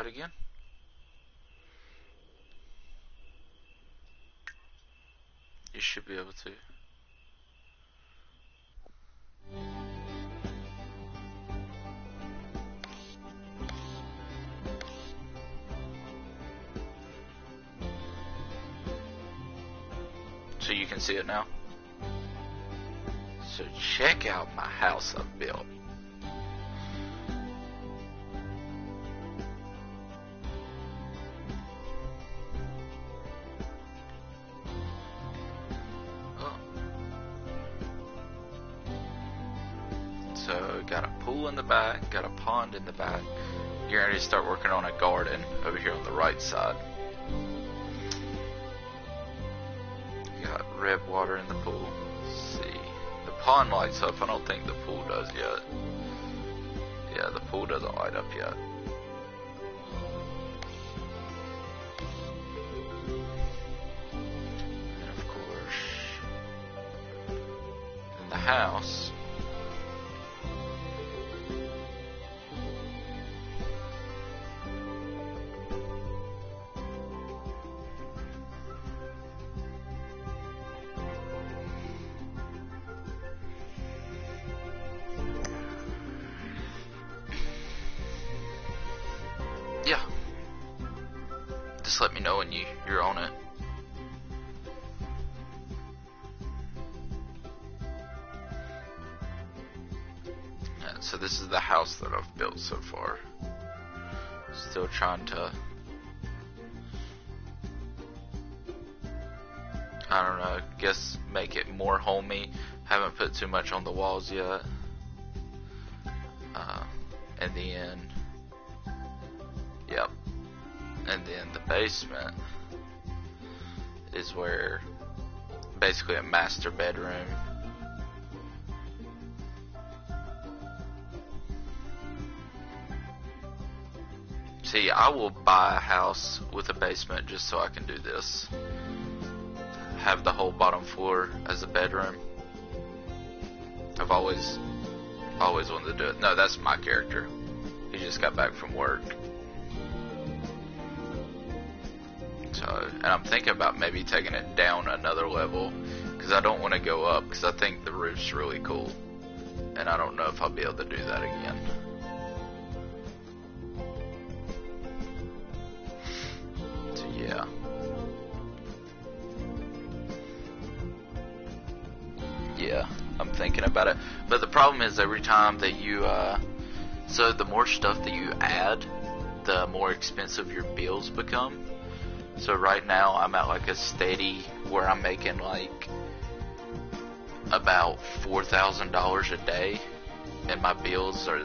that again? You should be able to. So you can see it now? So check out my house I've built. So got a pool in the back, got a pond in the back. You're ready to start working on a garden over here on the right side. Got red water in the pool. Let's see. The pond lights up. I don't think the pool does yet. Yeah, the pool doesn't light up yet. And of course, in the house. Yeah. Just let me know when you're on it. Yeah, so this is the house that I've built so far. Still trying to, I don't know, guess make it more homey. Haven't put too much on the walls yet. And then, yep. And then the basement is where, basically a master bedroom. See, I will buy a house with a basement just so I can do this. Have the whole bottom floor as a bedroom. I've always wanted to do it. No, that's my character. He just got back from work. So, and I'm thinking about maybe taking it down another level, because I don't want to go up, because I think the roof's really cool. And I don't know if I'll be able to do that again. So yeah. Yeah, I'm thinking about it. But the problem is every time that you, so the more stuff that you add, the more expensive your bills become. So right now I'm at like a steady where I'm making like about $4,000 a day, and my bills are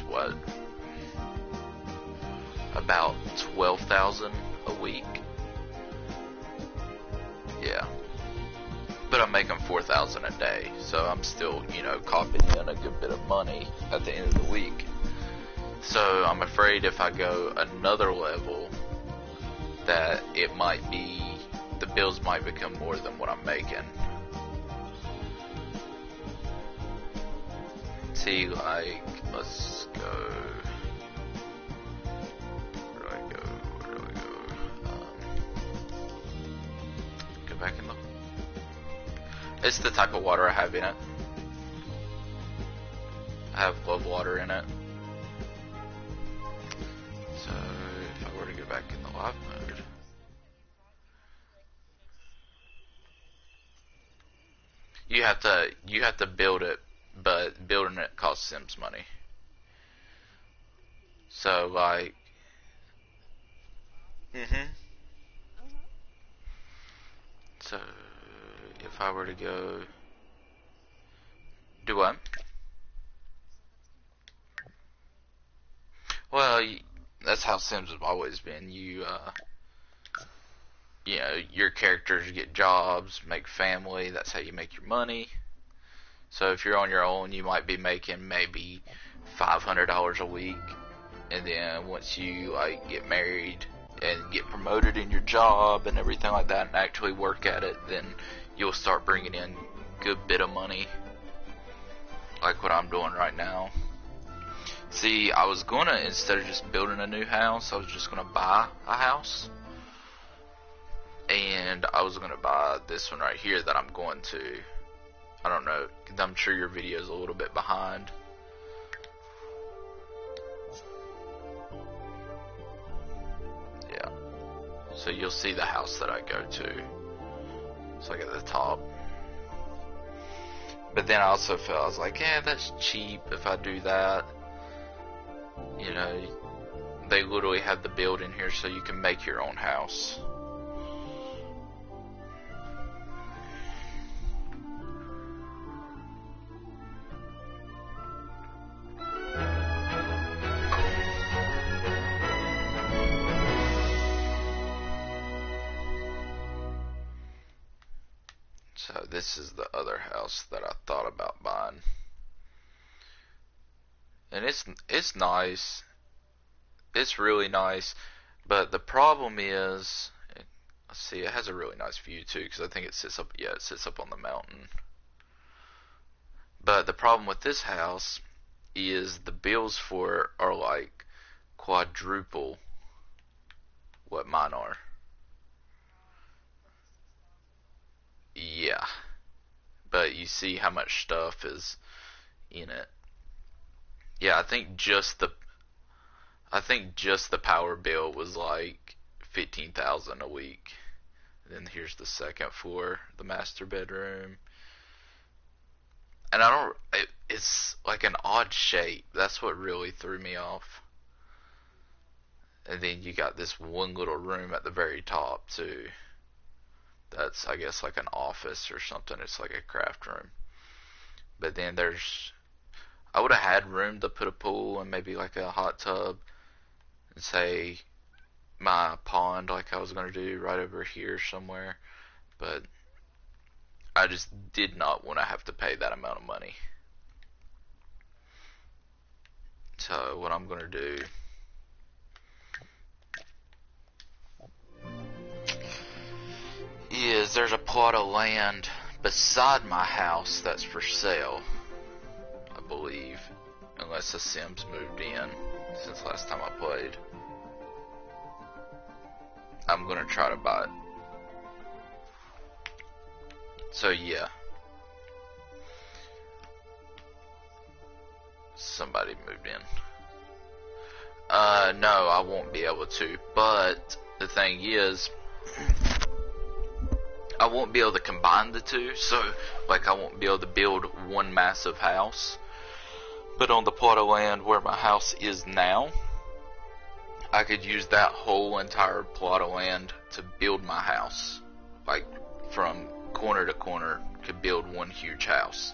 what, about $12,000 a week. Yeah, but I'm making $4,000 a day, so I'm still, you know, copying in a good bit of money at the end of the week. So I'm afraid if I go another level, that it might be, the bills might become more than what I'm making. See, like, let's go, where do I go, go back and look. It's the type of water I have in it. I have love water in it. So, if I were to go back in the live mode, you have to build it, but building it costs Sims money. So like, so if I were to go, do what? Well, that's how Sims have always been. You know, your characters get jobs, make family. That's how you make your money. So if you're on your own, you might be making maybe $500 a week, and then once you like get married and get promoted in your job and everything like that, and actually work at it, then you'll start bringing in a good bit of money, like what I'm doing right now. See, I was gonna, instead of just building a new house, I was just gonna buy a house. And I was gonna buy this one right here that I'm going to. I don't know, I'm sure your video is a little bit behind. Yeah. So you'll see the house that I go to. It's like at the top. But then I also felt, I was like, yeah, that's cheap if I do that. You know, they literally have the building here so you can make your own house. So this is the other house that I thought about buying. And it's nice. It's really nice. But the problem is, let's see, it has a really nice view too, because I think it sits up, yeah, it sits up on the mountain. But the problem with this house is the bills for it are like quadruple what mine are. Yeah. But you see how much stuff is in it. Yeah, I think just the power bill was like 15,000 a week. And then here's the second floor, the master bedroom. And it's like an odd shape. That's what really threw me off. And then you got this one little room at the very top too. That's, I guess, like an office or something. It's like a craft room. But then I would have had room to put a pool and maybe like a hot tub and say my pond like I was going to do right over here somewhere. But I just did not want to have to pay that amount of money. So what I'm going to do is there's a plot of land beside my house that's for sale, I believe, unless the Sims moved in since last time I played. I'm gonna try to buy it. So yeah, somebody moved in. No, I won't be able to, but the thing is, I won't be able to combine the two, so like I won't be able to build one massive house. But on the plot of land where my house is now, I could use that whole entire plot of land to build my house. Like from corner to corner, could build one huge house.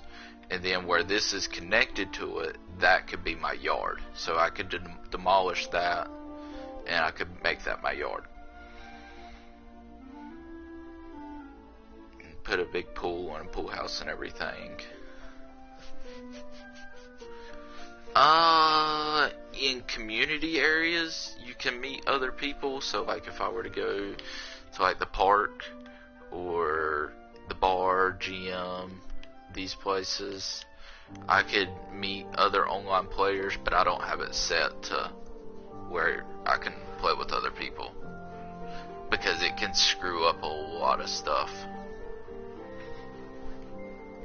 And then where this is connected to it, that could be my yard. So I could demolish that and I could make that my yard. Put a big pool and a pool house and everything. In community areas, you can meet other people. So like if I were to go to like the park or the bar, gym, these places, I could meet other online players, but I don't have it set to where I can play with other people because it can screw up a lot of stuff.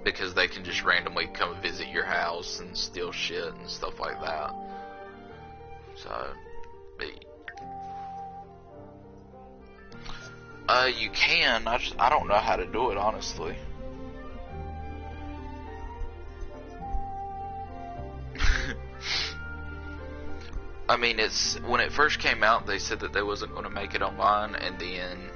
Because they can just randomly come visit your house and steal shit and stuff like that. So, you can. I don't know how to do it, honestly. I mean, when it first came out, they said that they wasn't going to make it online, and then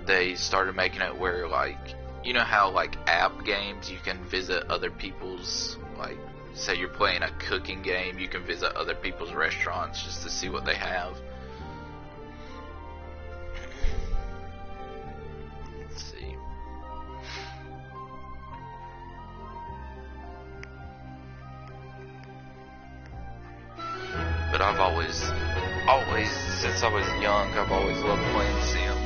they started making it where, like, you know how, like, app games, you can visit other people's, like, say you're playing a cooking game, you can visit other people's restaurants just to see what they have. Let's see. But I've always, since I was young, I've always loved playing Sims.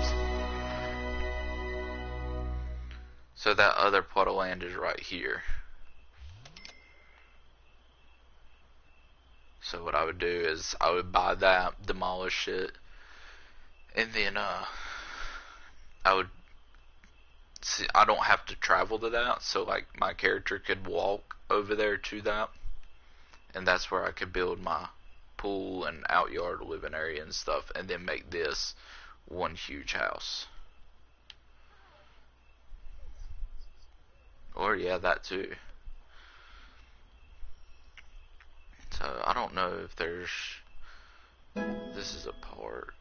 So that other plot of land is right here. So what I would do is I would buy that, demolish it, and then I would see, I don't have to travel to that, so like my character could walk over there to that, and that's where I could build my pool and outyard living area and stuff, and then make this one huge house. Or yeah, that too. So I don't know if there's. This is a park.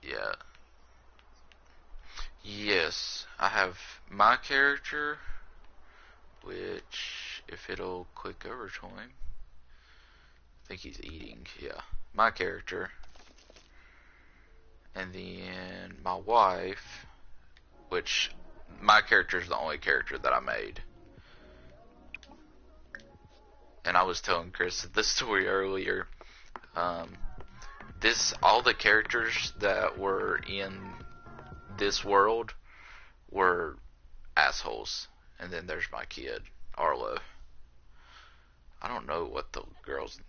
Yeah. Yes, I have my character, which if it'll click over to him, I think he's eating. Yeah, my character, and then my wife, which my character is the only character that I made. And I was telling Chris this story earlier. Um, this all the characters that were in this world were assholes, and then there's my kid Arlo. I don't know what the girls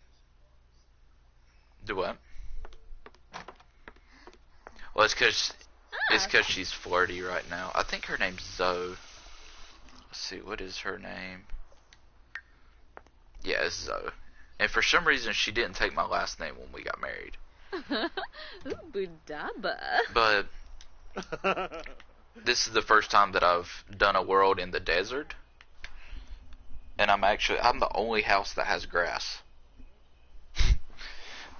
do. What? Well, it's cause she's flirty right now. I think her name's Zoe. Let's see, what is her name? Yeah, it's Zoe. And for some reason, she didn't take my last name when we got married. Ooh, Budaba. But this is the first time that I've done a world in the desert, and I'm the only house that has grass.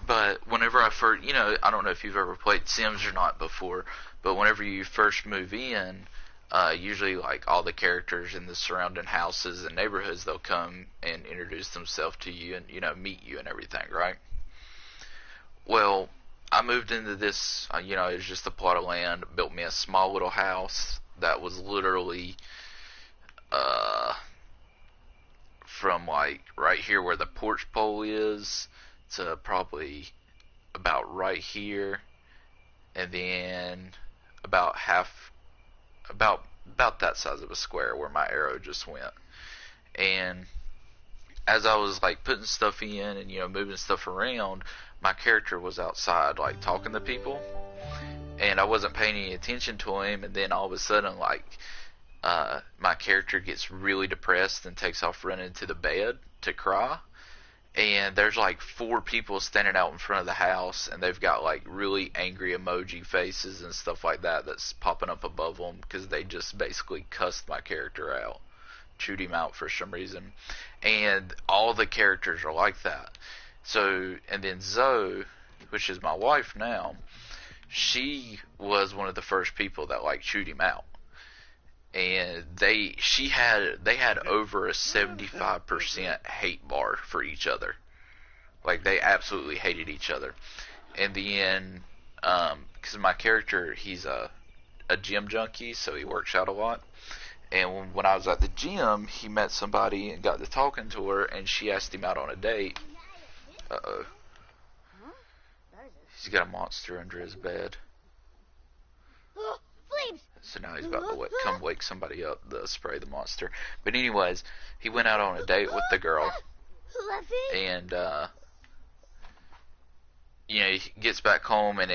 But whenever I first, I don't know if you've ever played Sims or not before, but whenever you first move in, usually like all the characters in the surrounding houses and neighborhoods, they'll come and introduce themselves to you and, meet you and everything, right? Well, I moved into this, it was just a plot of land, built me a small little house that was literally, from like right here where the porch pole is to probably about right here, and then about about that size of a square where my arrow just went. And as I was like putting stuff in and moving stuff around, my character was outside like talking to people, and I wasn't paying any attention to him. And then all of a sudden, like my character gets really depressed and takes off running to the bed to cry. And there's like 4 people standing out in front of the house, and they've got like really angry emoji faces and stuff like that that's popping up above them because they just basically cussed my character out, chewed him out for some reason. And all the characters are like that. So, and then Zoe, which is my wife now, she was one of the first people that like chewed him out. And they had over a 75% hate bar for each other. Like they absolutely hated each other. And then, because my character, he's a gym junkie, so he works out a lot. And when I was at the gym, he met somebody and got to talking to her, and she asked him out on a date. Uh-oh. He's got a monster under his bed. So now he's about to come wake somebody up to spray the monster. But anyways, he went out on a date with the girl. And, he gets back home, and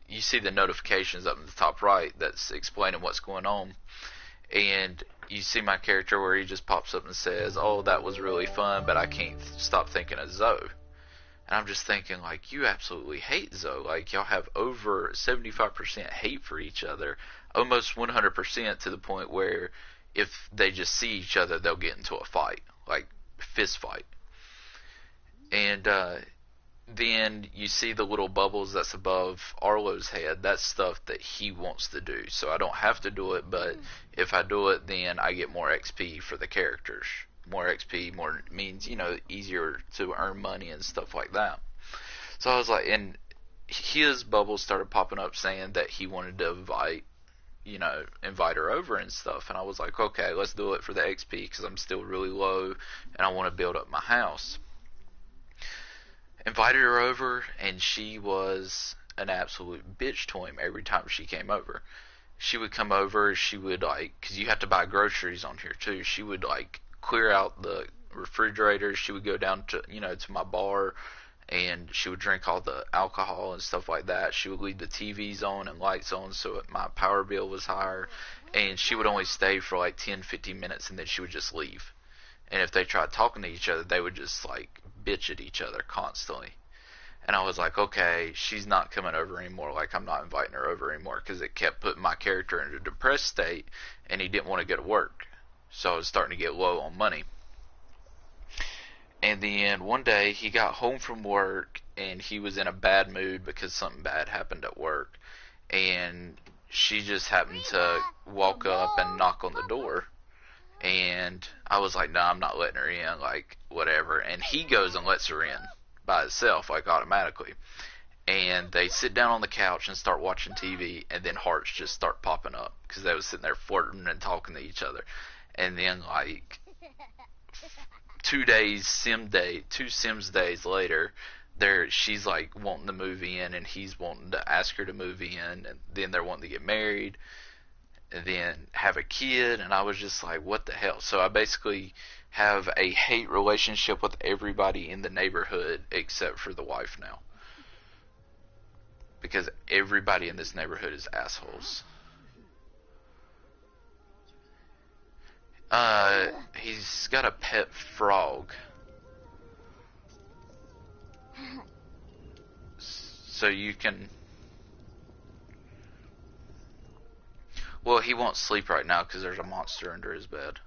you see the notifications up in the top right that's explaining what's going on. And you see my character where he just pops up and says, "Oh, that was really fun, but I can't stop thinking of Zoe." And I'm just thinking, like, you absolutely hate Zoe. Like, y'all have over 75% hate for each other. Almost 100% to the point where if they just see each other, they'll get into a fight. Like, fist fight. And then you see the little bubbles that's above Arlo's head. That's stuff that he wants to do. So I don't have to do it, but if I do it, then I get more XP for the characters. More XP, more means, easier to earn money and stuff like that. So I was like, and his bubbles started popping up saying that he wanted to invite her over and stuff. And I was like, okay, let's do it for the XP because I'm still really low and I want to build up my house. Invited her over, and she was an absolute bitch to him every time she came over. She would come over, she would because you have to buy groceries on here too, she would clear out the refrigerators. She would go down to, to my bar, and she would drink all the alcohol and stuff like that. She would leave the TVs on and lights on so my power bill was higher. And she would only stay for like 10, 15 minutes, and then she would just leave. And if they tried talking to each other, they would just like bitch at each other constantly. And I was like, okay, she's not coming over anymore. Like, I'm not inviting her over anymore, because it kept putting my character in a depressed state, and he didn't want to go to work. So I was starting to get low on money. And then one day he got home from work, and he was in a bad mood because something bad happened at work. And she just happened to walk up and knock on the door. And I was like, no, I'm not letting her in, like, whatever. And he goes and lets her in by himself, like, automatically. And they sit down on the couch and start watching TV, and then hearts just start popping up, because they was sitting there flirting and talking to each other. And then, like, 2 Sims days later, she's like wanting to move in, and he's wanting to ask her to move in, and then they're wanting to get married, and then have a kid. And I was just like, what the hell? So I basically have a hate relationship with everybody in the neighborhood except for the wife now, because everybody in this neighborhood is assholes. He's got a pet frog. So you can... Well, he won't sleep right now because there's a monster under his bed.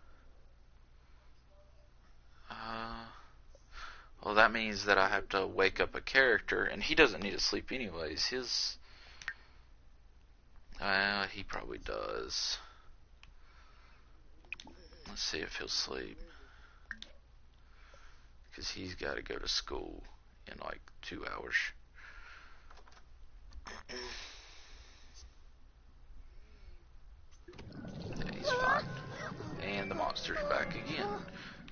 Well, that means that I have to wake up a character, and he doesn't need to sleep anyways. He probably does. Let's see if he'll sleep, because he's got to go to school in like 2 hours. Yeah, he's fine. And the monster's back again.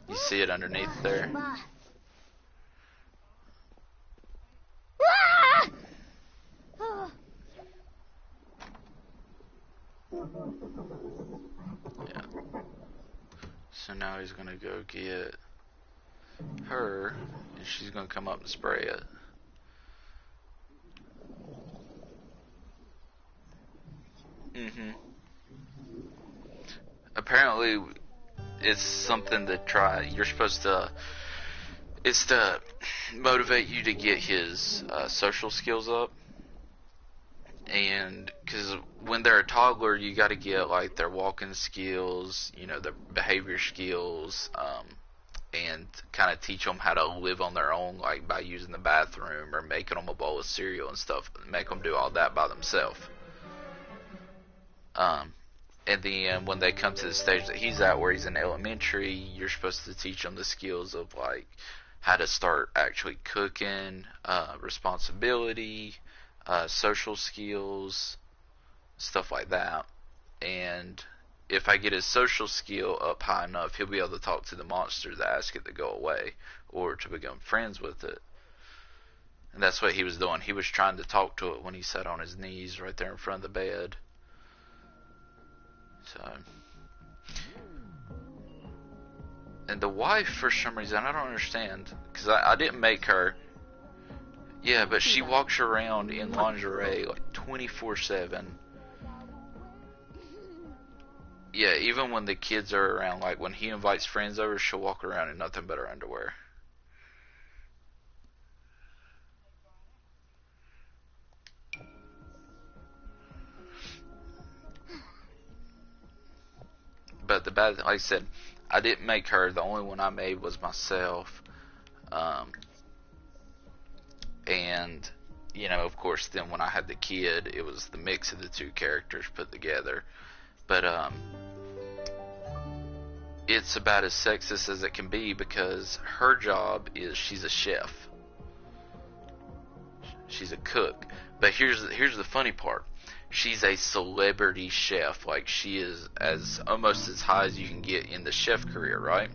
You see it underneath there? Yeah. So now he's gonna go get her, and she's gonna come up and spray it. Apparently, it's something to try. You're supposed to... It's to motivate you to get his social skills up. And because when they're a toddler, you got to get like their walking skills, their behavior skills, and kind of teach them how to live on their own, like by using the bathroom or making them a bowl of cereal and stuff. Make them do all that by themselves. And then when they come to the stage that he's at, where he's in elementary, you're supposed to teach them the skills of like how to start actually cooking, responsibility, social skills, stuff like that. And if I get his social skill up high enough, he'll be able to talk to the monster to ask it to go away, or to become friends with it. And that's what he was doing. He was trying to talk to it when he sat on his knees right there in front of the bed. So, and the wife, for some reason, I don't understand, because I didn't make her. Yeah, but she walks around in lingerie like 24/7. Yeah, even when the kids are around, like when he invites friends over, she'll walk around in nothing but her underwear. But the bad, like I said, I didn't make her. The only one I made was myself. And, of course, then when I had the kid, it was the mix of the two characters put together. But, it's about as sexist as it can be, because her job is she's a chef. She's a cook. But here's the funny part. She's a celebrity chef. Like, she is almost as high as you can get in the chef career, right?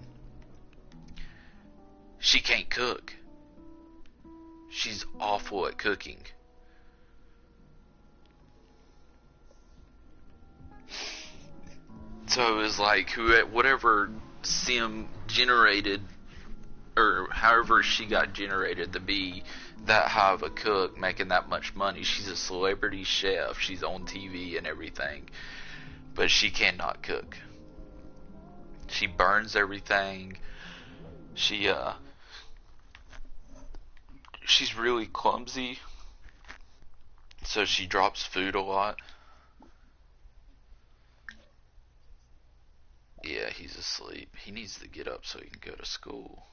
She can't cook. She's awful at cooking. So it was like whatever sim generated or however she got generated to be that high of a cook, making that much money. She's a celebrity chef. She's on TV and everything, but she cannot cook. She burns everything. She's really clumsy, so she drops food a lot. Yeah, he's asleep. He needs to get up so he can go to school.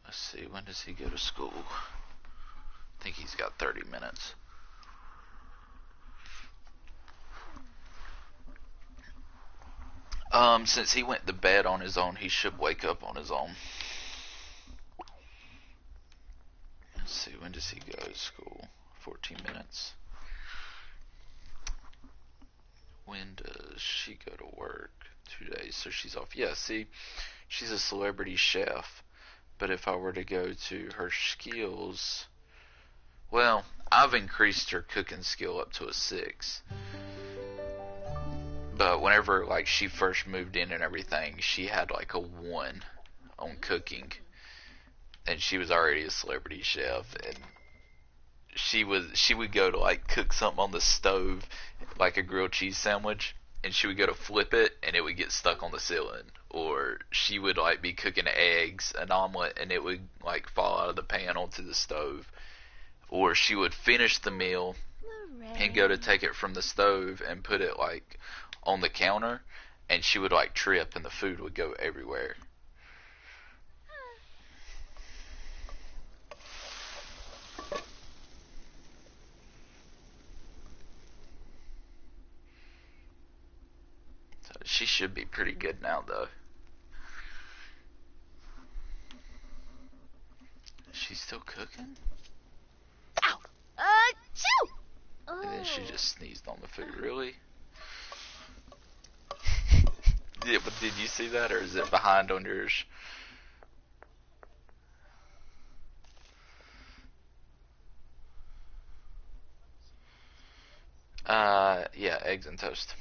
Let's see, when does he go to school? I think he's got 30 minutes. Since he went to bed on his own, he should wake up on his own. Let's see, when does he go to school? 14 minutes. When does she go to work? 2 days, so she's off. Yeah, see, she's a celebrity chef. But if I were to go to her skills, well, I've increased her cooking skill up to a 6. But whenever like she first moved in and everything, she had like a 1 on cooking, and she was already a celebrity chef, and she would go to like cook something on the stove, like a grilled cheese sandwich, and she would go to flip it and it would get stuck on the ceiling. Or she would like be cooking eggs, an omelet, and it would like fall out of the pan onto the stove. Or she would finish the meal and go to take it from the stove and put it like on the counter, and she would like trip and the food would go everywhere. So she should be pretty good now though. She's still cooking? Ow! Achoo! And then she Oh. just sneezed on the food. Really? Yeah, but did you see that, or is it behind on yours? Yeah, eggs and toast.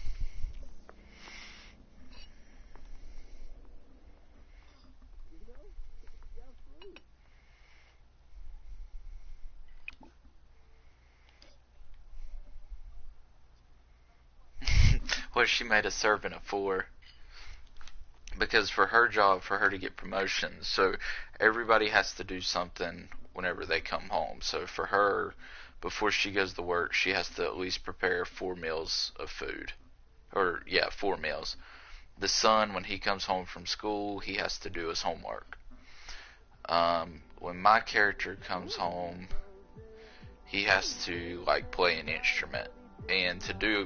Well, she made a serving of 4. Because for her job, for her to get promotions, so everybody has to do something whenever they come home. So for her, before she goes to work, she has to at least prepare 4 meals of food. Or, yeah, 4 meals. The son, when he comes home from school, he has to do his homework. When my character comes home, he has to, like, play an instrument. And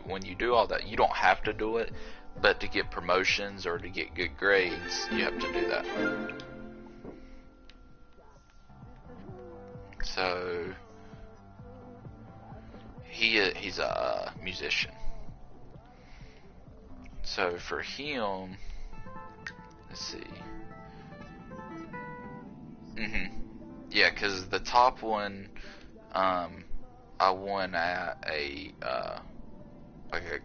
when you do all that, you don't have to do it, but to get promotions or to get good grades, you have to do that. So he's a musician. So for him, let's see. Yeah, because the top one, I won at like a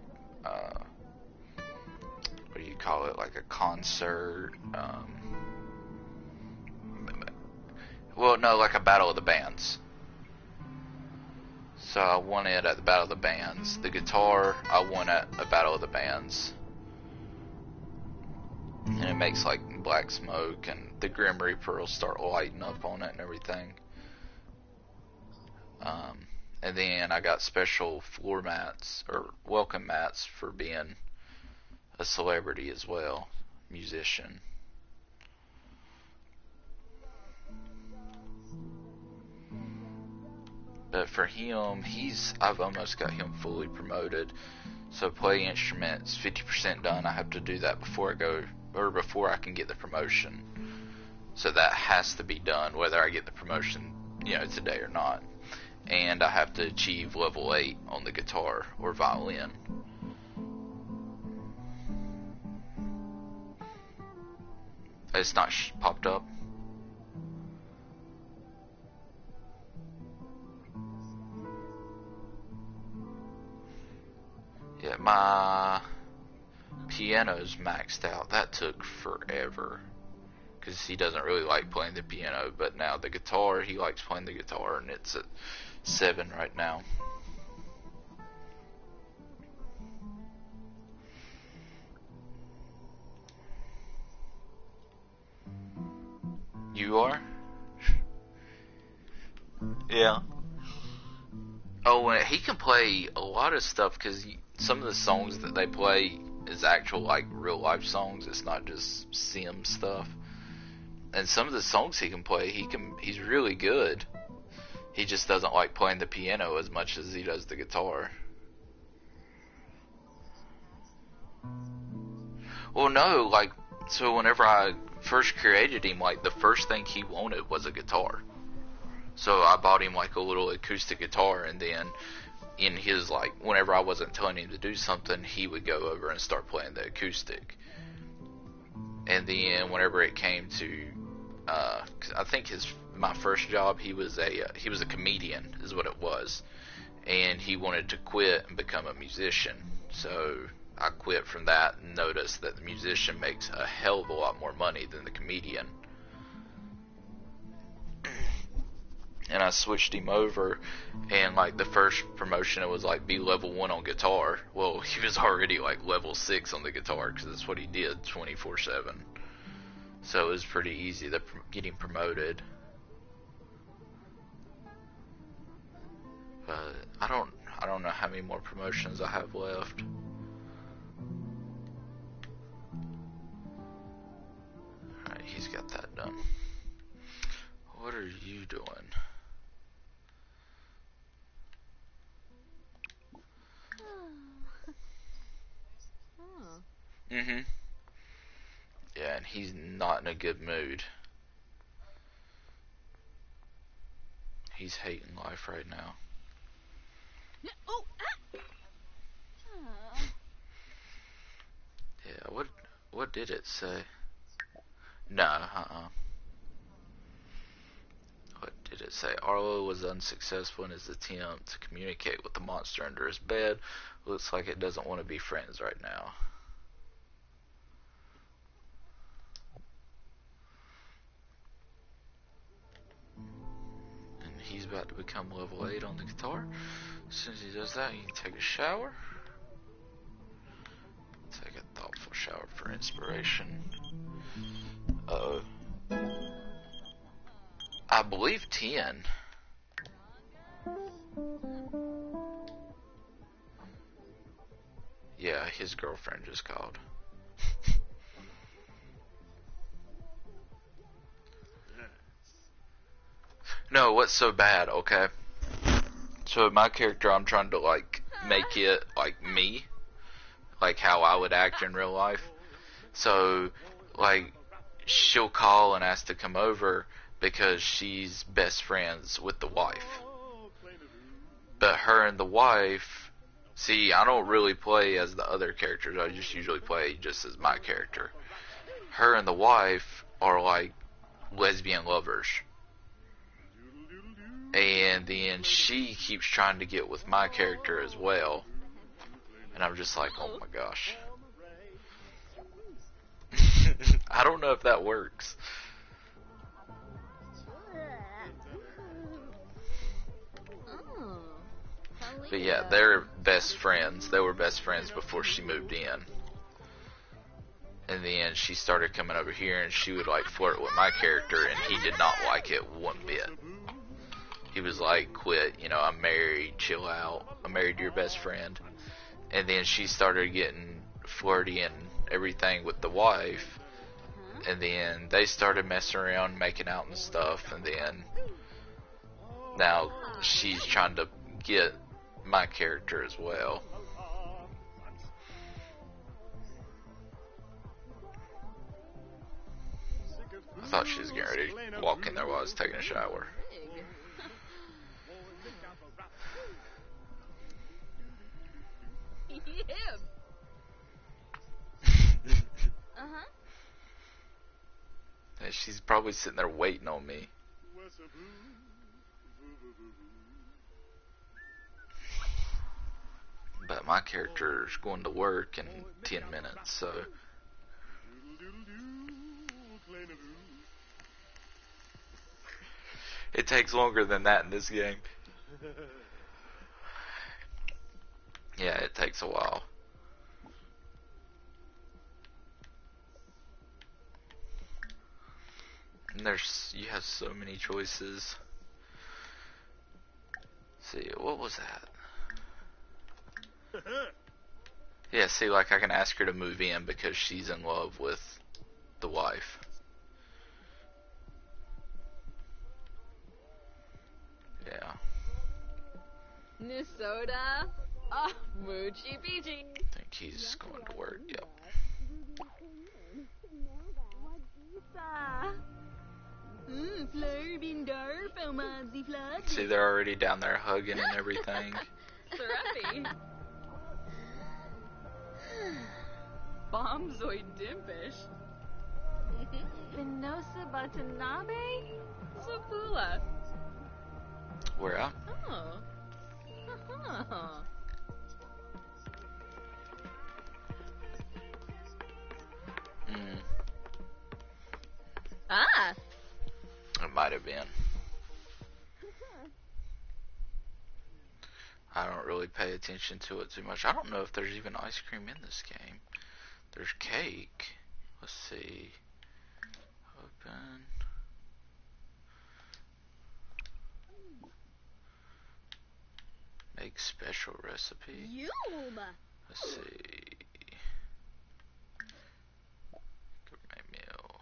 what do you call it? Like a concert. Well, no, like a battle of the bands. So I won it at the battle of the bands. The guitar, I won at a battle of the bands. And it makes like black smoke, and the Grim Reaper will start lighting up on it and everything. And then I got special floor mats or welcome mats for being a celebrity as well, musician. But for him, I've almost got him fully promoted. So play instruments, 50% done. I have to do that before I can get the promotion. So that has to be done whether I get the promotion, today or not. And I have to achieve level 8 on the guitar or violin. It's not popped up. Yeah, my piano's maxed out. That took forever. Because he doesn't really like playing the piano. But now the guitar, he likes playing the guitar. And it's at 7 right now. You are? Yeah. Oh, and he can play a lot of stuff because some of the songs that they play is actual like real life songs. It's not just sim stuff. And some of the songs he can play, he's really good. He just doesn't like playing the piano as much as he does the guitar. Well, no, like, so whenever I first created him, like, the first thing he wanted was a guitar. So I bought him, like, a little acoustic guitar, and then in his, like, whenever I wasn't telling him to do something, he would go over and start playing the acoustic. And then whenever it came to, I think my first job, he was a comedian, is what it was. And he wanted to quit and become a musician. So I quit from that and noticed that the musician makes a hell of a lot more money than the comedian. And I switched him over, and like the first promotion, it was like be level 1 on guitar. Well, he was already like level 6 on the guitar because that's what he did 24/7. So it was pretty easy to get him promoted. But I don't know how many more promotions I have left. Alright, he's got that done. What are you doing? Mm-hmm. Yeah, and he's not in a good mood. He's hating life right now. Oh, Yeah, what did it say? No, What did it say? Arlo was unsuccessful in his attempt to communicate with the monster under his bed. Looks like it doesn't want to be friends right now. And he's about to become level 8 on the guitar. As soon as he does that, he can take a shower. Take a thoughtful shower for inspiration. Uh-oh. I believe 10. Yeah, his girlfriend just called. No, what's so bad, okay? So my character, I'm trying to like make it like me, like how I would act in real life. So like she'll call and ask to come over because she's best friends with the wife. But her and the wife, see, I don't really play as the other characters. I just usually play just as my character. Her and the wife are like lesbian lovers. And then she keeps trying to get with my character as well. And I'm just like, oh my gosh. I don't know if that works. But yeah, they're best friends. They were best friends before she moved in. And then she started coming over here and she would like flirt with my character, and he did not like it one bit. He was like, quit, you know, I'm married, chill out. I'm married to your best friend. And then she started getting flirty and everything with the wife. And then they started messing around, making out and stuff. And then now she's trying to get my character as well. I thought she was getting ready to walk in there while I was taking a shower. And she's probably sitting there waiting on me. But my character's going to work in 10 minutes, so... It takes longer than that in this game. Yeah, it takes a while. And you have so many choices. Let's see, what was that? Yeah, see, like I can ask her to move in because she's in love with the wife. Yeah. Nisoda. Oh, Moochie Peachy. I think he's going to work, yep. See, they're already down there hugging and everything. Serapi. Bombzoid Dimpish. Venosa Watanabe? Sapula. Where at? Oh. Uh-huh. Ah. It might have been. I don't really pay attention to it too much. I don't know if there's even ice cream in this game. There's cake. Let's see. Open. Make special recipe. Let's see. Gourmet meal.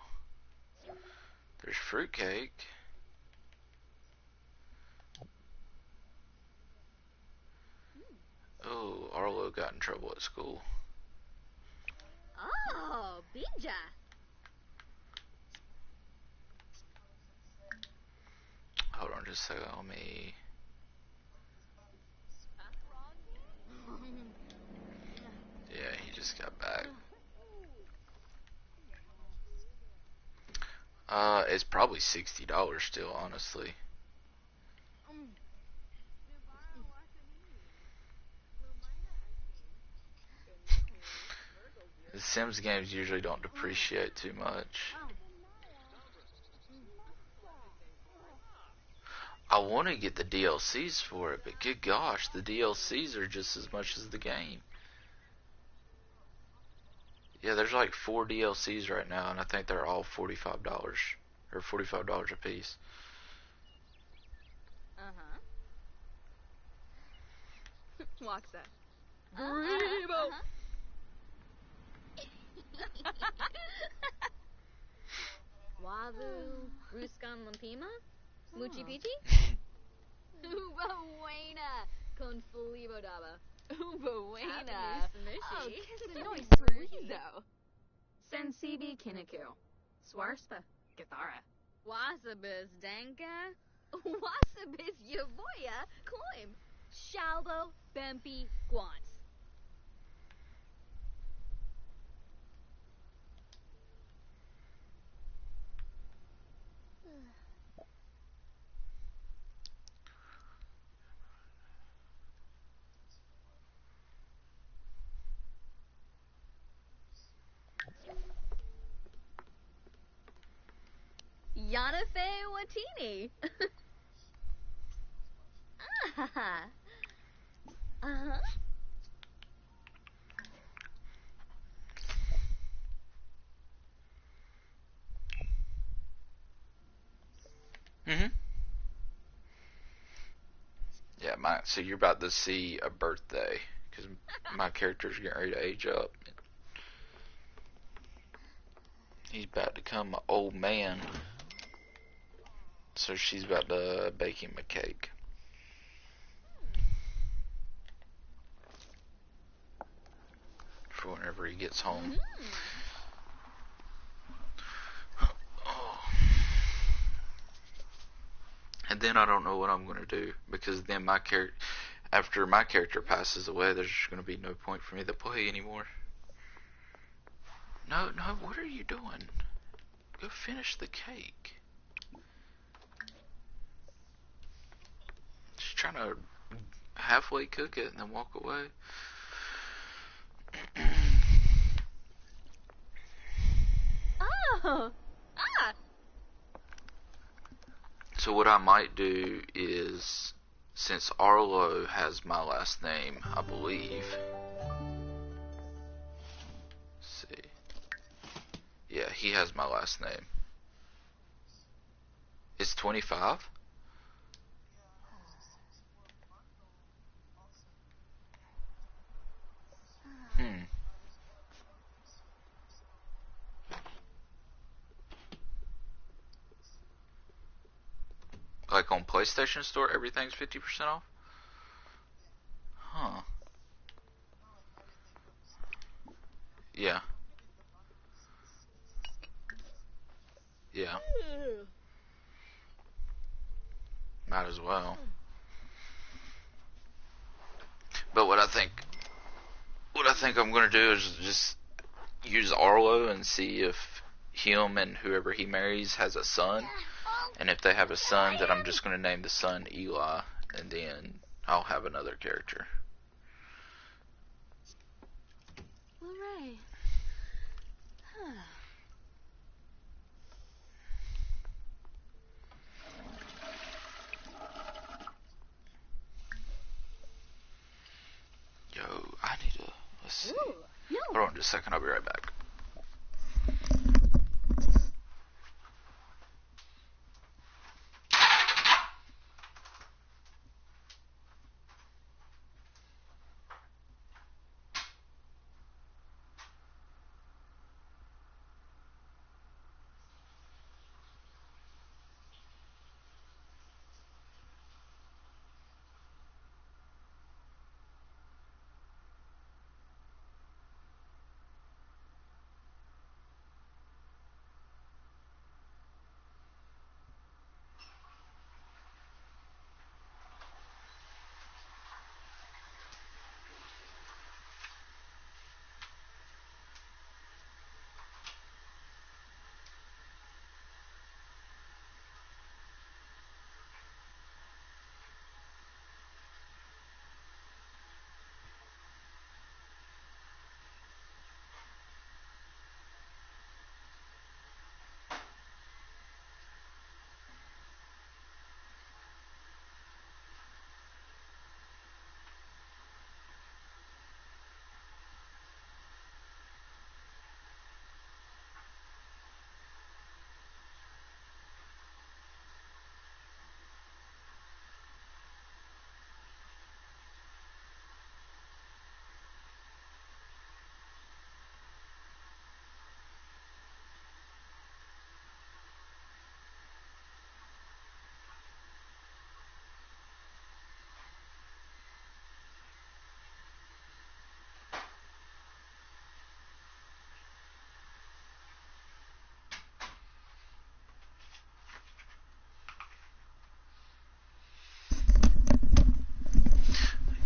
There's fruitcake. Oh, Arlo got in trouble at school. Oh, Bija. Hold on just a second, let me... Yeah, he just got back. It's probably $60 still, honestly. The Sims games usually don't depreciate too much. I want to get the DLCs for it, but good gosh, the DLCs are just as much as the game. Yeah, there's like 4 DLCs right now, and I think they're all $45 or $45 a piece. Waxa. Grebo. Wavu, Ruskan Lampima, Moochie Peachy? Uba Buena, con Felibo Daba. Uba Buena. Oh, Kisanoi Surizo. Sensibi Kinaku. Swarspa, Gathara. Wasabis Danka. Wasabis Yavoya, Cloim. Shalbo, Bempi, Guans. Yanafe Watini. Ah. Uh-huh. Yeah, so you're about to see a birthday, because my character's getting ready to age up. He's about to become an old man. So she's about to bake him a cake. For whenever he gets home. Oh. And then I don't know what I'm going to do, because then after my character passes away, there's going to be no point for me to play anymore. No, what are you doing? Go finish the cake. Just trying to halfway cook it and then walk away. Oh. Ah. So what I might do is, since Arlo has my last name, I believe. Let's see. Yeah, he has my last name. It's 25? Hmm. Like on PlayStation Store, everything's 50% off? Huh. Yeah. Yeah. Might as well. But what I think I'm gonna do is just use Arlo and see if him and whoever he marries has a son. And if they have a son, then I'm just gonna name the son Eli, and then I'll have another character. All right. Yo, I need to, let's see. Ooh, no. Hold on just a second, I'll be right back.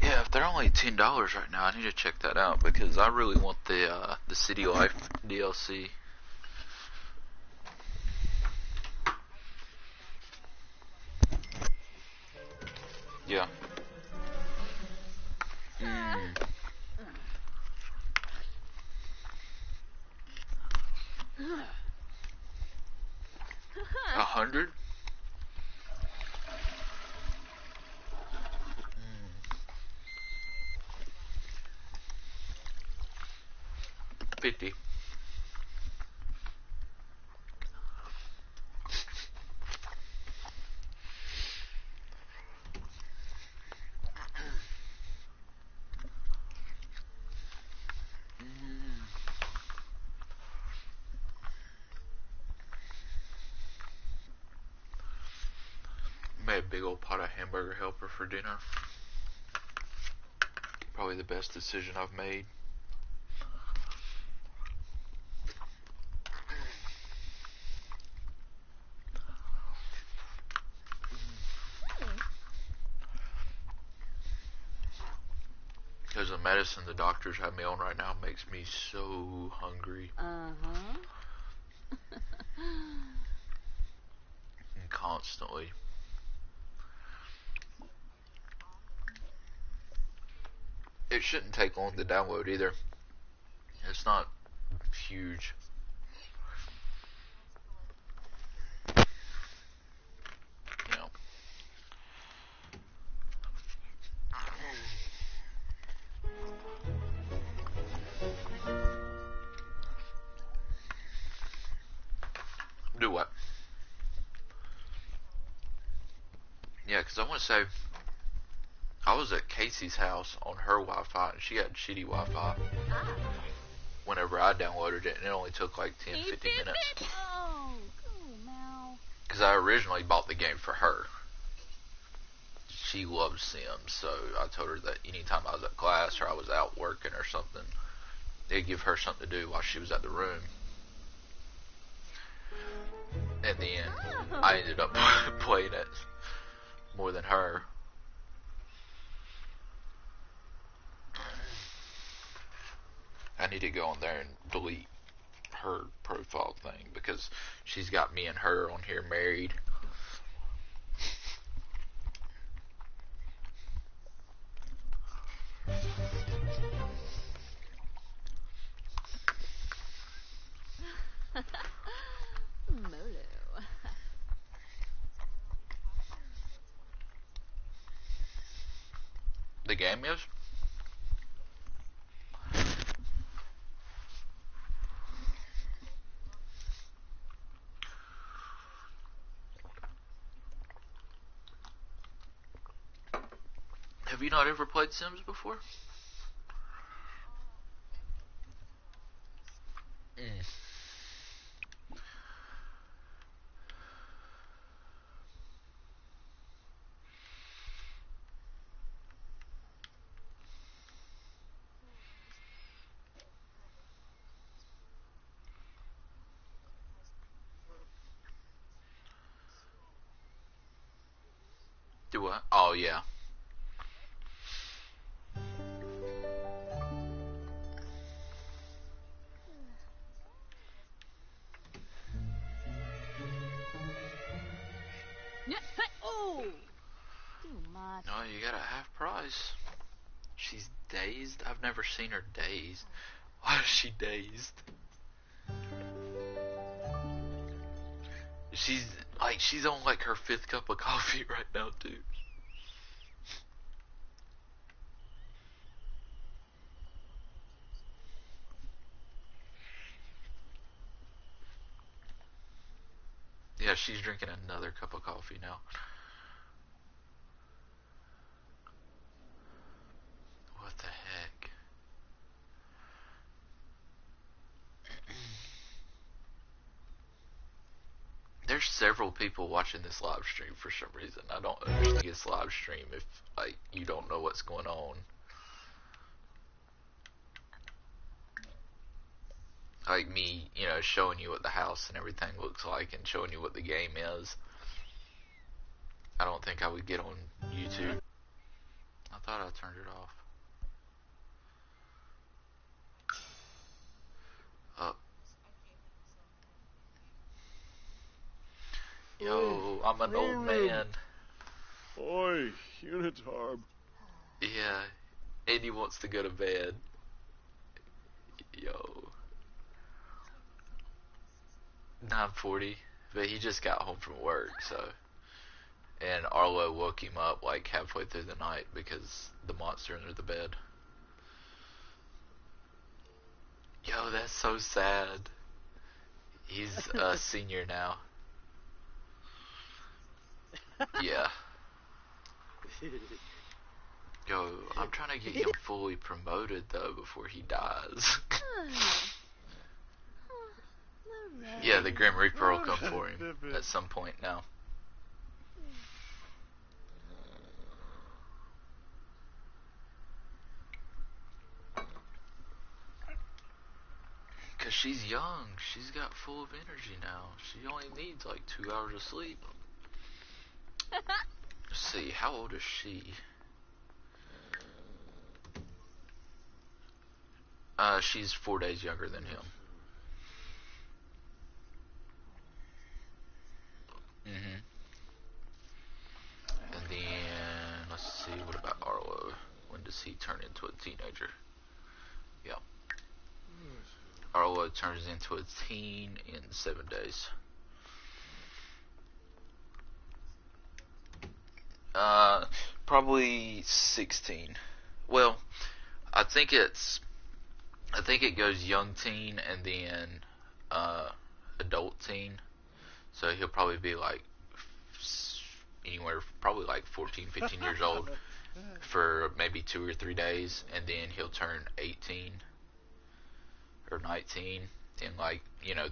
Yeah, if they're only $10 right now, I need to check that out because I really want the City Life DLC. Yeah. Mm. 100? 50. Made a big old pot of hamburger helper for dinner. Probably the best decision I've made. Because the medicine the doctors have me on right now makes me so hungry. Uh-huh. And constantly. It shouldn't take long to download either. It's not huge. what? Yeah, 'cause I want to say I was at Casey's house on her Wi-Fi, and she had shitty Wi-Fi. Ah. Whenever I downloaded it, and it only took like 10, Beep, 15 beep, minutes. beep. Oh, cool, Mal. Because I originally bought the game for her. She loves Sims, so I told her that anytime I was at class or I was out working or something, they'd give her something to do while she was at the room. And then I ended up playing it more than her. I need to go on there and delete her profile thing because she's got me and her on here married. Molo. The game is? Have you not ever played Sims before? Mm. Do what? Oh, yeah. Yeah. Oh. Too much. Oh, you got a half price. She's dazed? I've never seen her dazed. Why is she dazed? She's on like her 5th cup of coffee right now, too. Yeah, she's drinking another cup of coffee now. What the heck? There's several people watching this live stream for some reason. I don't understand this live stream if like you don't know what's going on. Like me, showing you what the house and everything looks like and showing you what the game is. I don't think I would get on YouTube. I thought I turned it off. Up. Yo, I'm an old man. Oi, Unitarb. Yeah, and he wants to go to bed. Yo. 9:40, but he just got home from work, so. And Arlo woke him up like halfway through the night because the monster under the bed. Yo, that's so sad. He's a senior now. Yeah. Yo, I'm trying to get him fully promoted though before he dies. Yeah, the Grim Reaper will come for him at some point now. Cause she's young, she's got full of energy now. She only needs like 2 hours of sleep. Let's see, how old is she? She's 4 days younger than him. And then, let's see, what about Arlo? When does he turn into a teenager? Yeah. Arlo turns into a teen in 7 days. Probably 16. Well, I think it goes young teen and then, adult teen. So he'll probably be like anywhere, probably like 14, 15 years old for maybe 2 or 3 days, and then he'll turn 18 or 19 in like,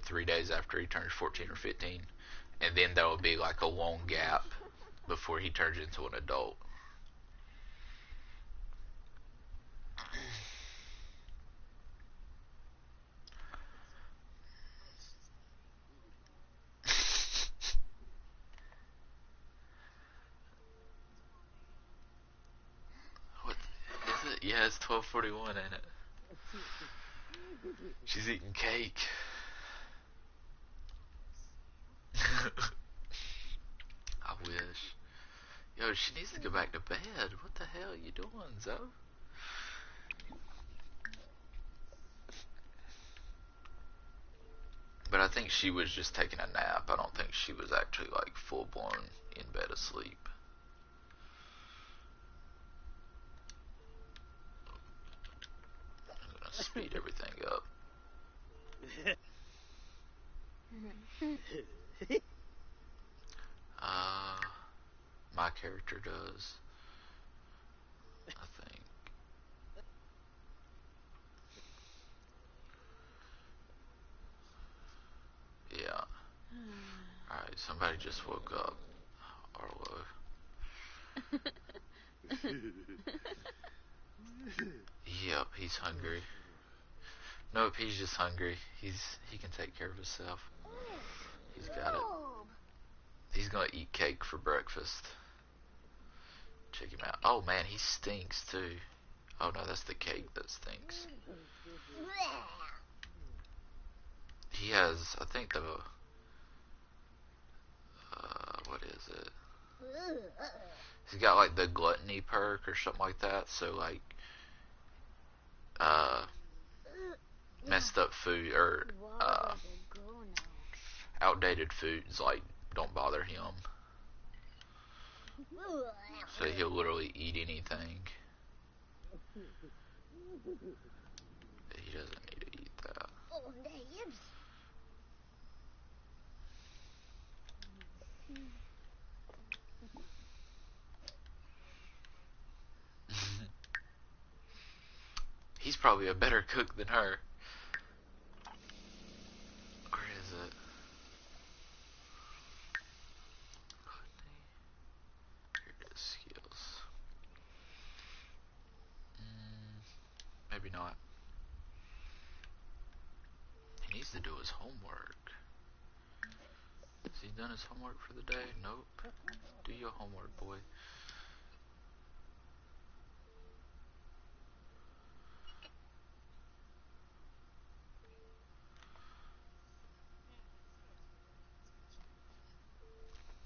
3 days after he turns 14 or 15. And then there will be like a long gap before he turns into an adult. What is it? Yeah, it's 12:41, ain't it? She's eating cake. I wish. Yo, she needs to go back to bed. What the hell are you doing, Zoe? But I think she was just taking a nap. I don't think she was actually like full blown in bed asleep. I'm gonna speed everything up. My character does, I think. Yeah. Alright, somebody just woke up. Arlo. Yep, he's hungry. Nope, he's just hungry. He can take care of himself. He's got it. He's gonna eat cake for breakfast. Check him out. Oh man, he stinks too. Oh no, that's the cake that stinks. He has, I think what is it? He's got like the gluttony perk or something like that. So like, messed up food or outdated foods like don't bother him. So he'll literally eat anything. He doesn't need to eat that. He's probably a better cook than her. Where is it? Here it is, skills. Maybe not. He needs to do his homework. Has he done his homework for the day? Nope. Do your homework, boy.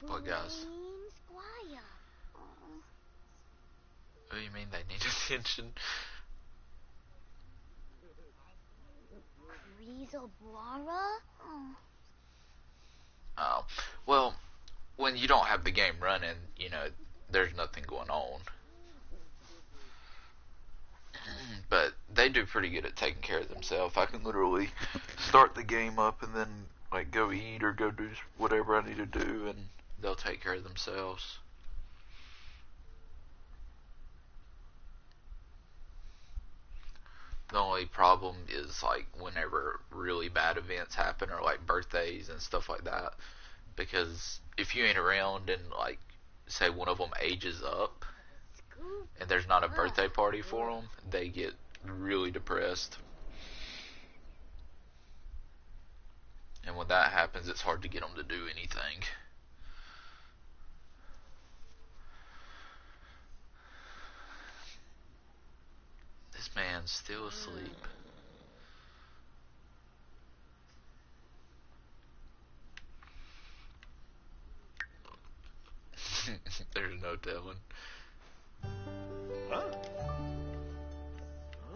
What, guys? What do you mean they need attention? Oh. Well, when you don't have the game running, there's nothing going on. But they do pretty good at taking care of themselves. I can literally start the game up and then like go eat or go do whatever I need to do, and they'll take care of themselves. The only problem is like whenever really bad events happen or like birthdays and stuff like that. Because if you ain't around and like say one of them ages up and there's not a birthday party for them, they get really depressed. And when that happens, it's hard to get them to do anything. This man's still asleep. There's no telling. Huh?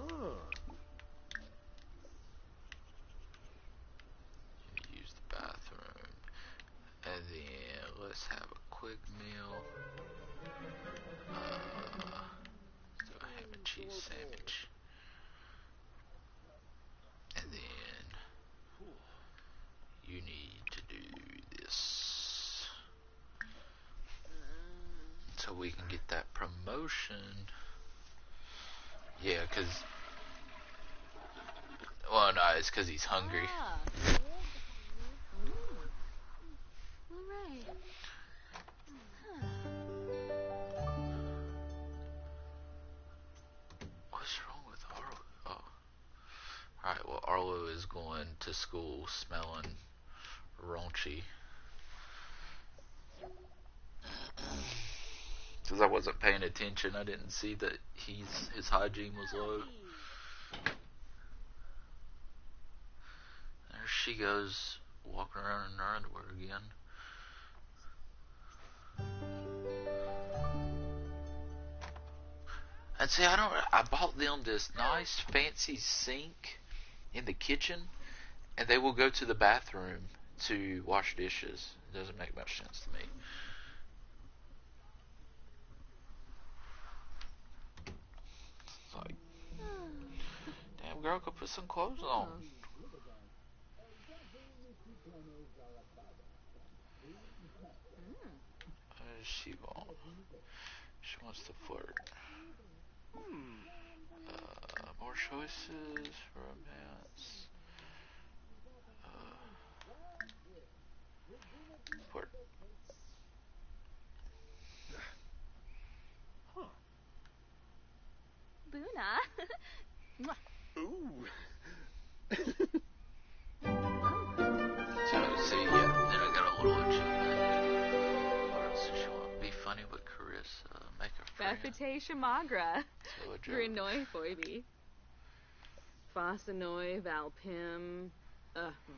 Oh. Use the bathroom. And then let's have a quick meal. Let's do a ham and cheese sandwich. And then you need to do this. so we can get that promotion. Yeah, cause well, no, it's cause he's hungry. Ah. All right. What's wrong with Arlo? Oh, all right. Well, Arlo is going to school smelling raunchy. Because I wasn't paying attention, I didn't see that his hygiene was low. There she goes, walking around in her underwear again. And see, I bought them this nice fancy sink in the kitchen, and they will go to the bathroom to wash dishes. It doesn't make much sense to me. It's like, damn girl, go put some clothes on. What does she want? She wants to flirt. More choices, romance. Flirt. Boona. Ooh. So, see, yeah, then I got a little achievement. What else does she want? Be funny with Carissa. Make a friend. Bethete Shamagra. Tell a joke. Grinoi Foibi. Fasanoi Valpim.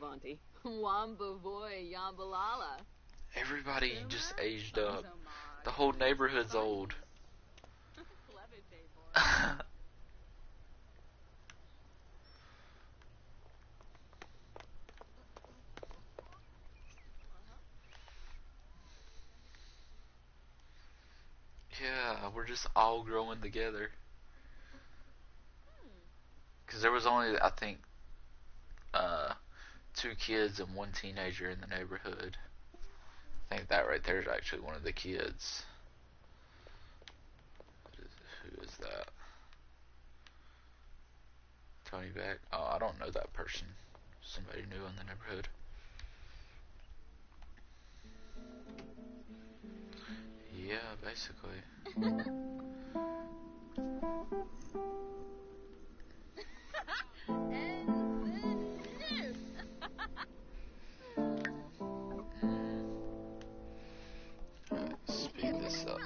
Vanti. Wamba boy, Yambalala. Everybody just aged up. The whole neighborhood's old. Yeah, we're just all growing together. Because there was only, I think, 2 kids and 1 teenager in the neighborhood. I think that right there is actually one of the kids. Who is that? Tony Beck? Oh, I don't know that person. Somebody new in the neighborhood. Yeah, basically. Speed this up.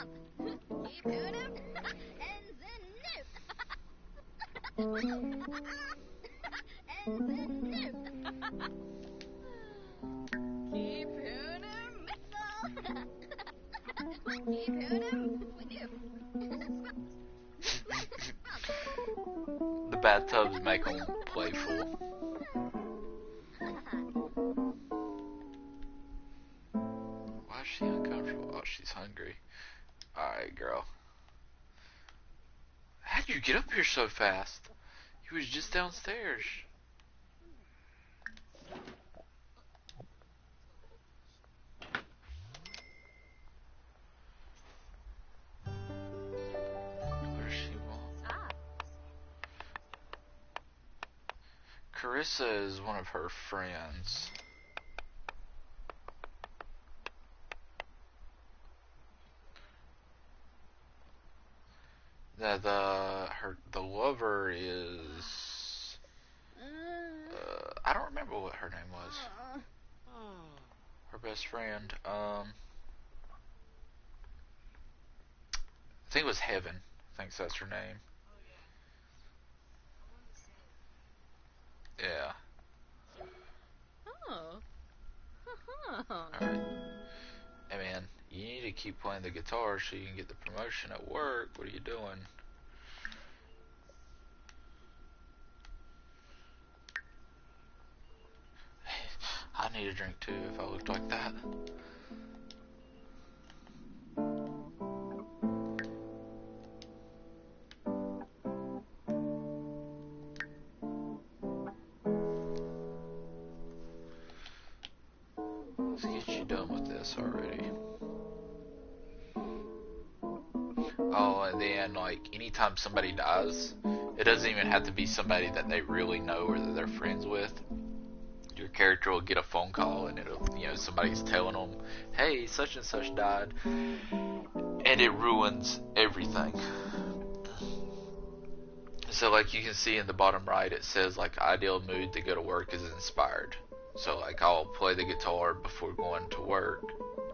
The bathtubs make them playful. Why is she uncomfortable? Oh, she's hungry. Alright, girl. How'd you get up here so fast? He was just downstairs. What does she want? Carissa is one of her friends. The lover is I don't remember what her name was. Her best friend. I think it was Heaven. I think that's her name. Yeah. Oh. Alright. Hey man, you need to keep playing the guitar so you can get the promotion at work. What are you doing? I need a drink too if I looked like that. Let's get you done with this already. Oh, and then like anytime somebody dies, it doesn't even have to be somebody that they really know or that they're friends with. Your character will get a phone call and it'll, somebody's telling them, hey, such and such died, and it ruins everything. So like you can see in the bottom right, it says like ideal mood to go to work is inspired. So like I'll play the guitar before going to work,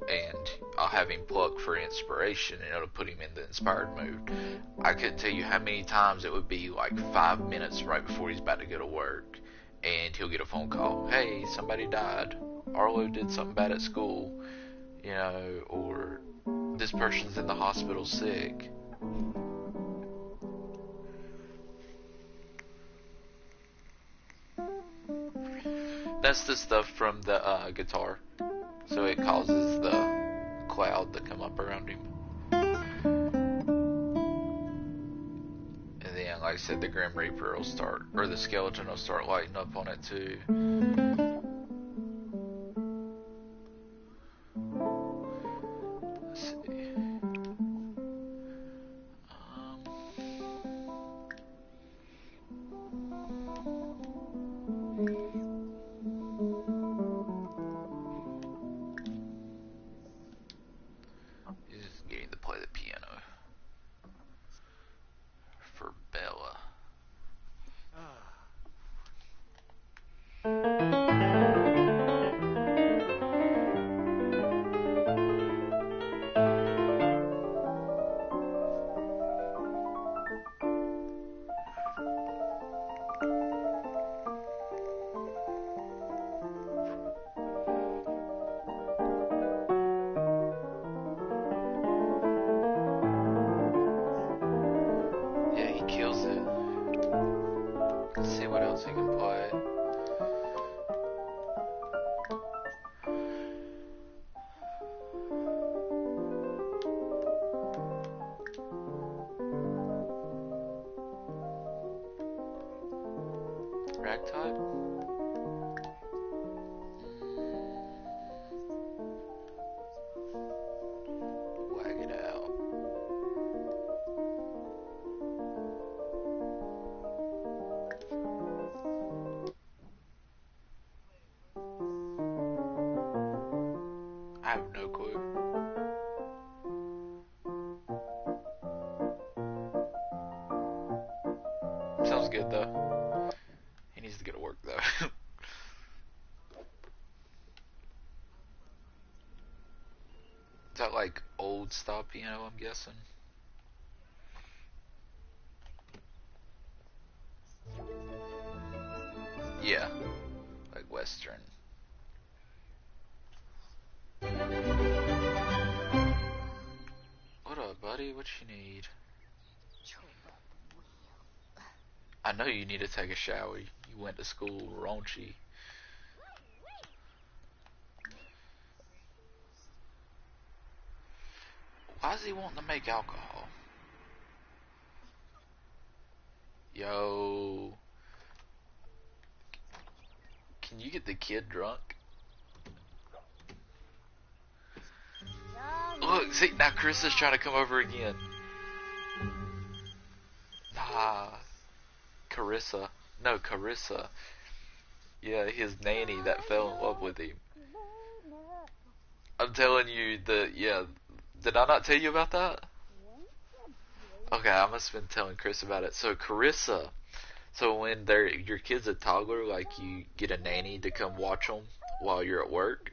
and I'll have him pluck for inspiration, and it'll put him in the inspired mood. I couldn't tell you how many times it would be like 5 minutes right before he's about to go to work, and he'll get a phone call. Hey, somebody died. Arlo did something bad at school, or this person's in the hospital sick. That's the stuff from the guitar. So it causes the cloud to come up around him. And then, like I said, the Grim Reaper will start, or the skeleton will start lighting up on it too. Let's see. He's getting to play the piano for Bella. Yeah, he kills it. Let's see what else he can play. Ragtime? Wag it out. I have no clue. Sounds good though. He needs to go to work though. Is that like old style piano, I'm guessing? Yeah, like Western. What up, buddy? What you need? I know you need to take a shower. You went to school raunchy. Why is he wanting to make alcohol? Yo. Can you get the kid drunk? Look, see, now Chris is trying to come over again. Carissa. No, Carissa. Yeah, his nanny that fell in love with him. I'm telling you yeah. Did I not tell you about that? Okay, I must have been telling Chris about it. So Carissa, so when your kid's a toddler, like you get a nanny to come watch them while you're at work.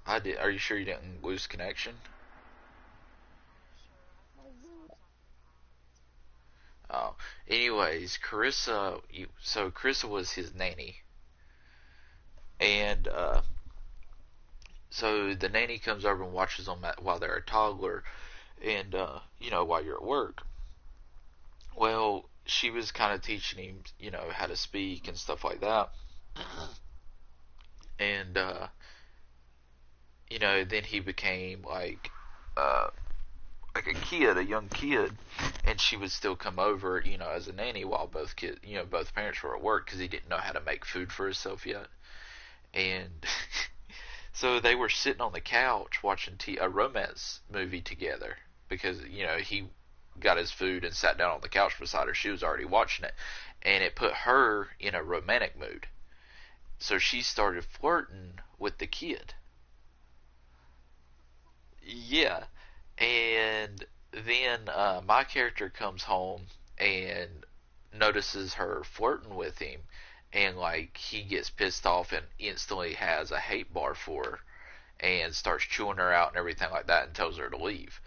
I did. Are you sure you didn't lose connection? Oh, anyways, Carissa. So Carissa was his nanny, and so the nanny comes over and watches them while they're a toddler, and while you're at work. Well, she was kind of teaching him, how to speak and stuff like that, and then he became like a young kid, and she would still come over, as a nanny while both parents were at work because he didn't know how to make food for himself yet. And So they were sitting on the couch watching a romance movie together because he got his food and sat down on the couch beside her. She was already watching it, and it put her in a romantic mood. So she started flirting with the kid. Yeah, and then my character comes home and notices her flirting with him, and like he gets pissed off and instantly has a hate bar for her and starts chewing her out and everything like that and tells her to leave.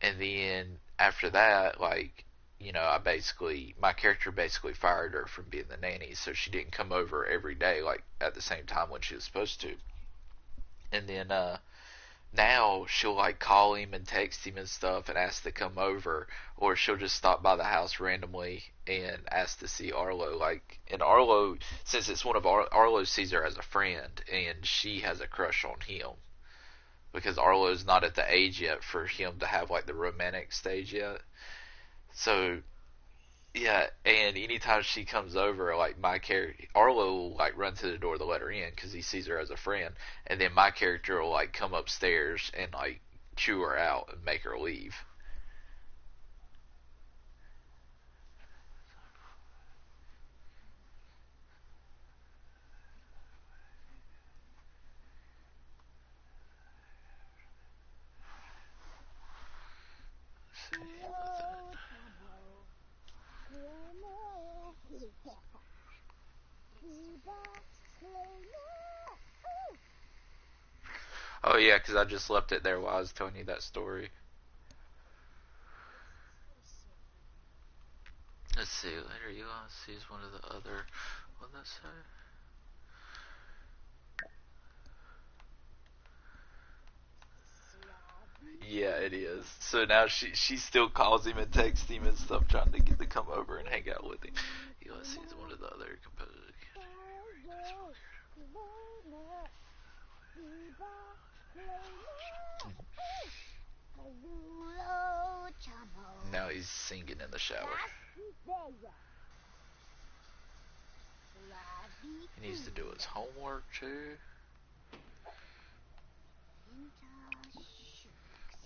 And then after that, like, my character basically fired her from being the nanny, so she didn't come over every day, like, at the same time when she was supposed to. And then, now she'll, like, call him and text him and stuff and ask to come over, or she'll just stop by the house randomly and ask to see Arlo. Like, and Arlo, since it's one of Arlo sees her as a friend, and she has a crush on him. Because Arlo's not at the age yet for him to have, like, the romantic stage yet. So, yeah, and anytime she comes over, like, my character, Arlo will, like, run to the door to let her in because he sees her as a friend, and then my character will, like, come upstairs and, like, chew her out and make her leave. Oh yeah, because I just left it there while I was telling you that story. Let's see, later Elon sees one of the other, what did that say? Yeah, it is. So now she still calls him and texts him and stuff, trying to get to come over and hang out with him. Elon sees one of the other composers. Now he's singing in the shower. He needs to do his homework too.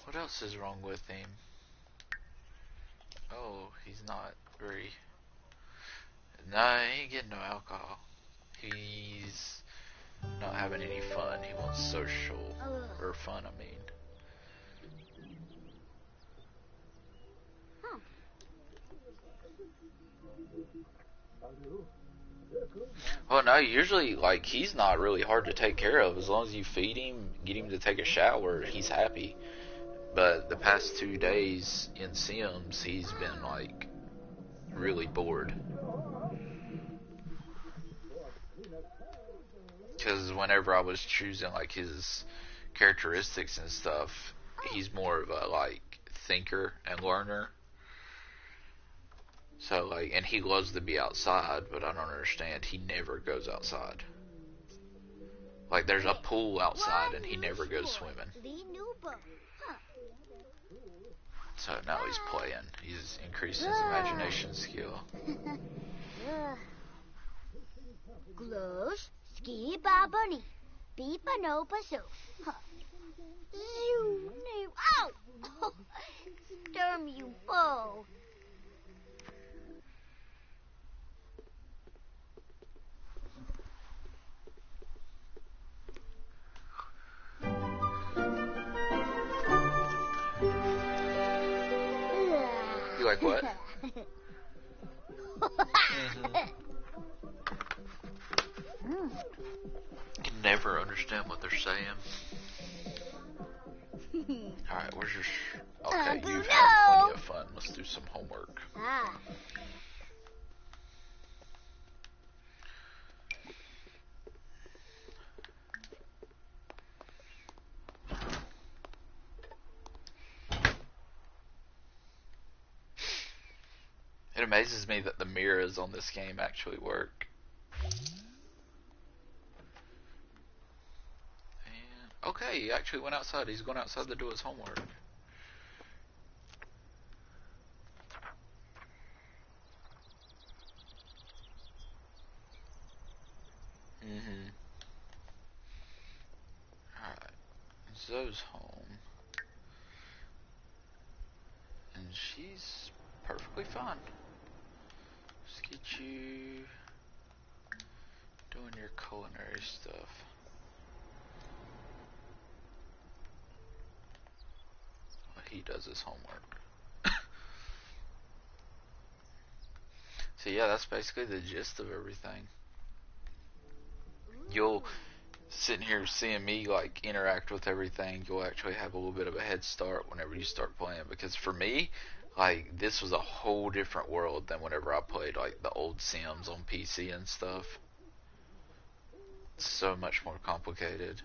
What else is wrong with him? Oh, he's not very... Nah, he ain't getting no alcohol. He's not having any fun. He wants social, or fun, I mean. Well, no, usually, like, he's not really hard to take care of. As long as you feed him, get him to take a shower, he's happy. But the past 2 days in Sims, he's been, like, really bored. Because whenever I was choosing, like, his characteristics and stuff, he's more of a, like, thinker and learner. So, like, and he loves to be outside, but I don't understand. He never goes outside. Like, there's a pool outside, and he never goes swimming. So now he's playing. He's increasing his imagination skill. Glows, ski baboni, beepa no pasu. You knew. Ow! Sturm you bow. You like what? Can never understand what they're saying. Alright, where's your... Okay, you've had plenty of fun. Let's do some homework. It amazes me that the mirrors on this game actually work. And, okay, he actually went outside. He's going outside to do his homework. Zoe's home. And she's perfectly fine. Let's get you doing your culinary stuff. Well, he does his homework. So yeah, that's basically the gist of everything. You'll sitting here seeing me like interact with everything, you'll actually have a little bit of a head start whenever you start playing, because for me, like, this was a whole different world than whenever I played like the old Sims on PC and stuff. It's so much more complicated.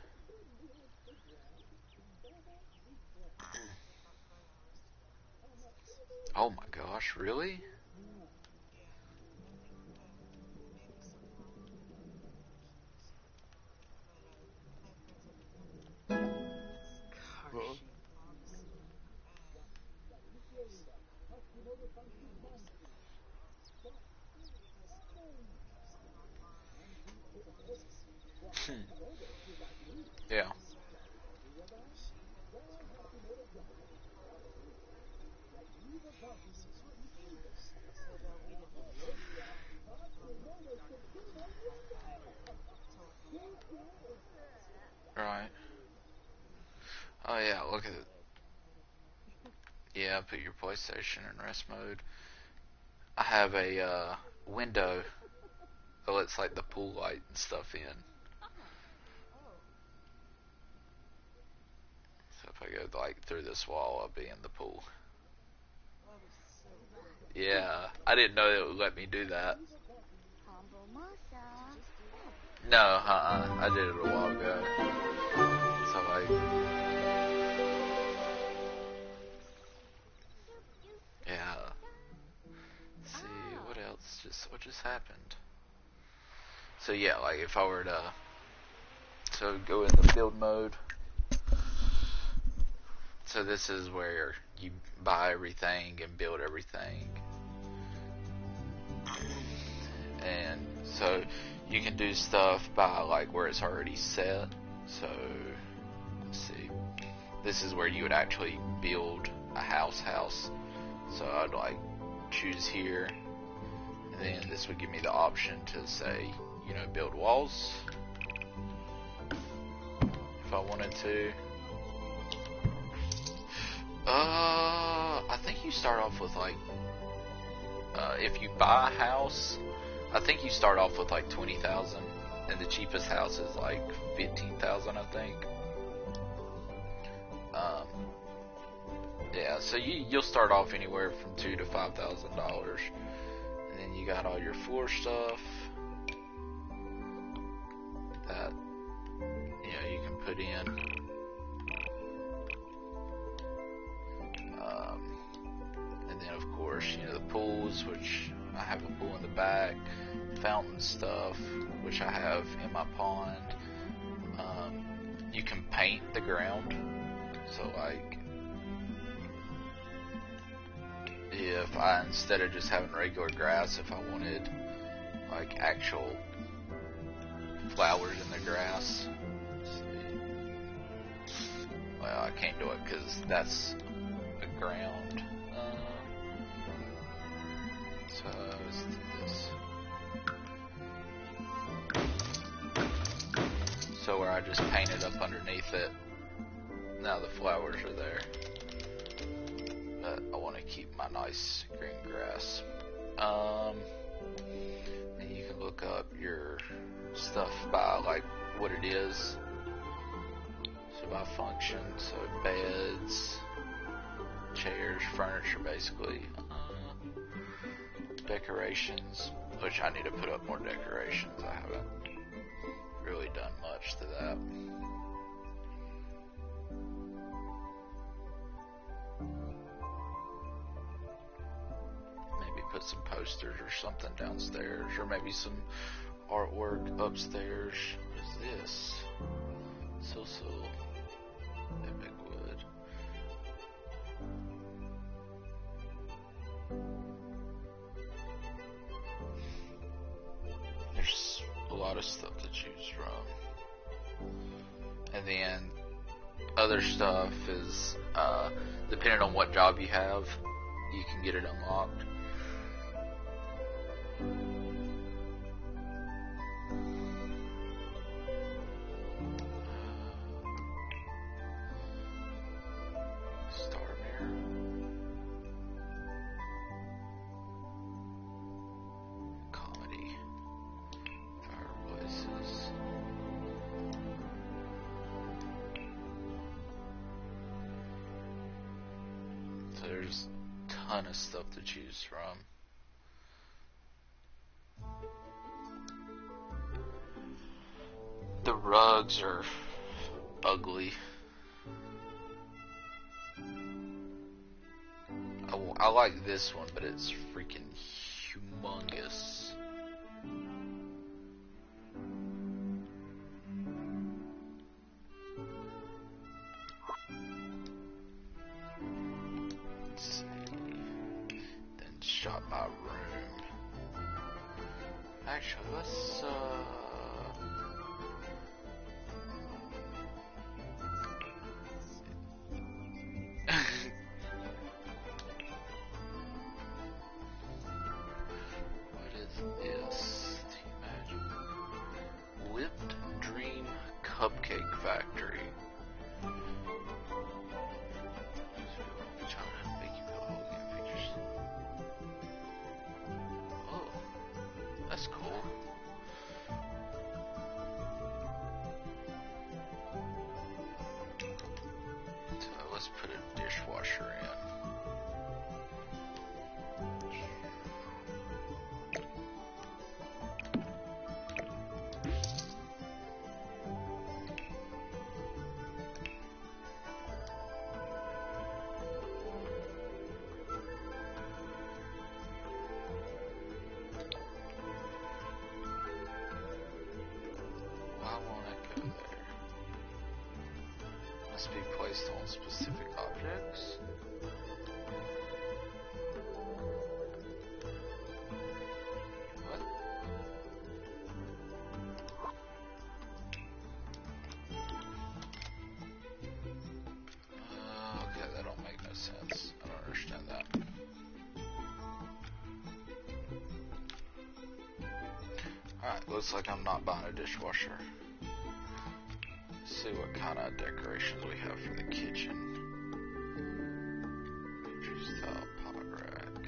Oh my gosh, really? Yeah. Right. Oh yeah, look at it. Yeah, put your PlayStation in rest mode. I have a window that lets like the pool light and stuff in. So if I go like through this wall, I'll be in the pool. Yeah, I didn't know it would let me do that. No, I did it a while ago. So like, yeah. Let's see, what just happened? So yeah, like if I were to, so go in the build mode. So this is where you buy everything and build everything. And so you can do stuff by like where it's already set. So let's see. This is where you would actually build a house. So I'd like choose here, and then this would give me the option to say, you know, build walls if I wanted to. I think you start off with like, if you buy a house, I think you start off with like 20,000, and the cheapest house is like 15,000, I think. Yeah, so you'll start off anywhere from $2,000 to $5,000, and then you got all your floor stuff that you can put in. And then of course, the pools, which I have a pool in the back, fountain stuff, which I have in my pond. You can paint the ground, so like, if I, instead of just having regular grass, if I wanted like actual flowers in the grass, well, I can't do it because that's a ground. So let's do this. So where I just painted up underneath it, now the flowers are there. But I want to keep my nice green grass. And you can look up your stuff by like what it is. So by function, so beds, chairs, furniture basically. Decorations, which I need to put up more decorations. I haven't really done much to that. Maybe put some posters or something downstairs, or maybe some artwork upstairs. What is this? So epic wood. There's a lot of stuff to choose from. And then other stuff is, depending on what job you have, you can get it unlocked. There's a ton of stuff to choose from. The rugs are ugly. I like this one, but it's freaking humongous. Shop my room. Actually, let's what is this? Whipped Dream Cupcake Factory. That's cool. So let's put a dishwasher in. Be placed on specific objects. What? Okay, that don't make no sense. I don't understand that. Alright, looks like I'm not buying a dishwasher. See what kind of decorations we have for the kitchen. Country style pot rack.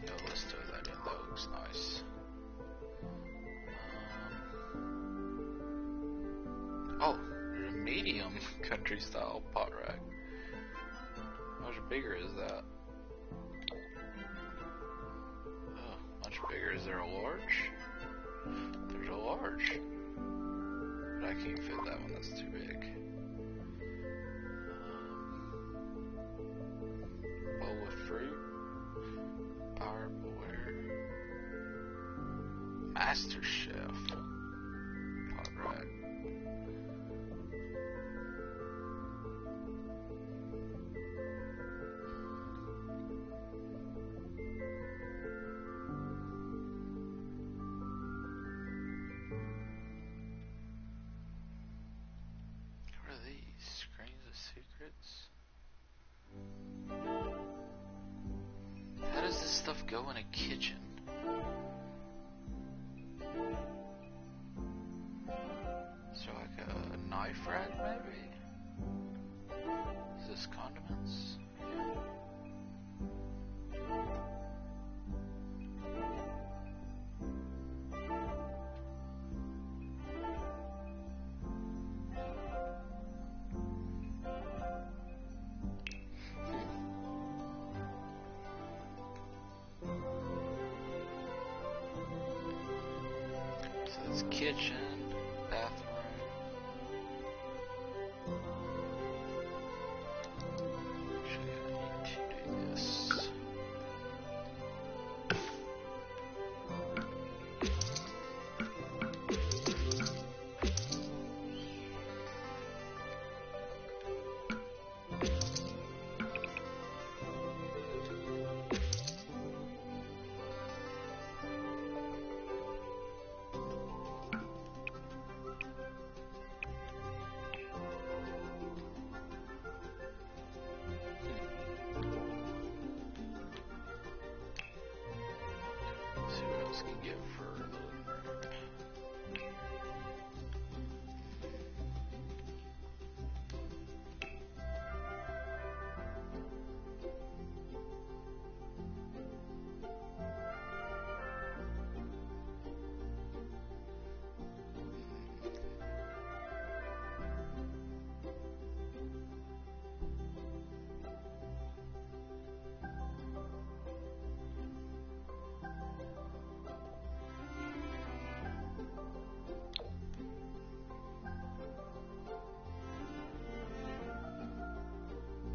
Yeah, let's do that in. That looks nice. Oh, there's a medium country style pot rack. How much bigger is that? Oh, much bigger. Is there a large? There's a large. But I can't fit that one, that's too big. Bowl of fruit. Powerware. Master Chef. Pot rack. Secrets. How does this stuff go in a kitchen? Is there like a knife rack maybe? Is this condiments? Kitchen, bathroom. Actually, I need to do this. else can give for the living room.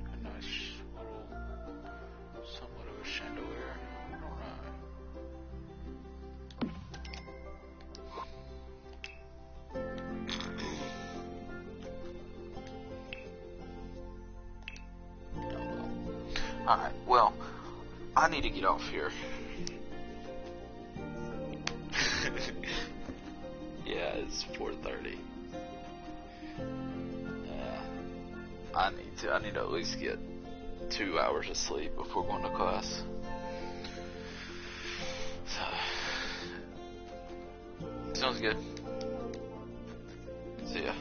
A nice little, somewhat of a chandelier. I don't know. Alright, well, I need to get off here. Yeah, it's 4:30. I need to at least get 2 hours of sleep before going to class. So, sounds good. See ya.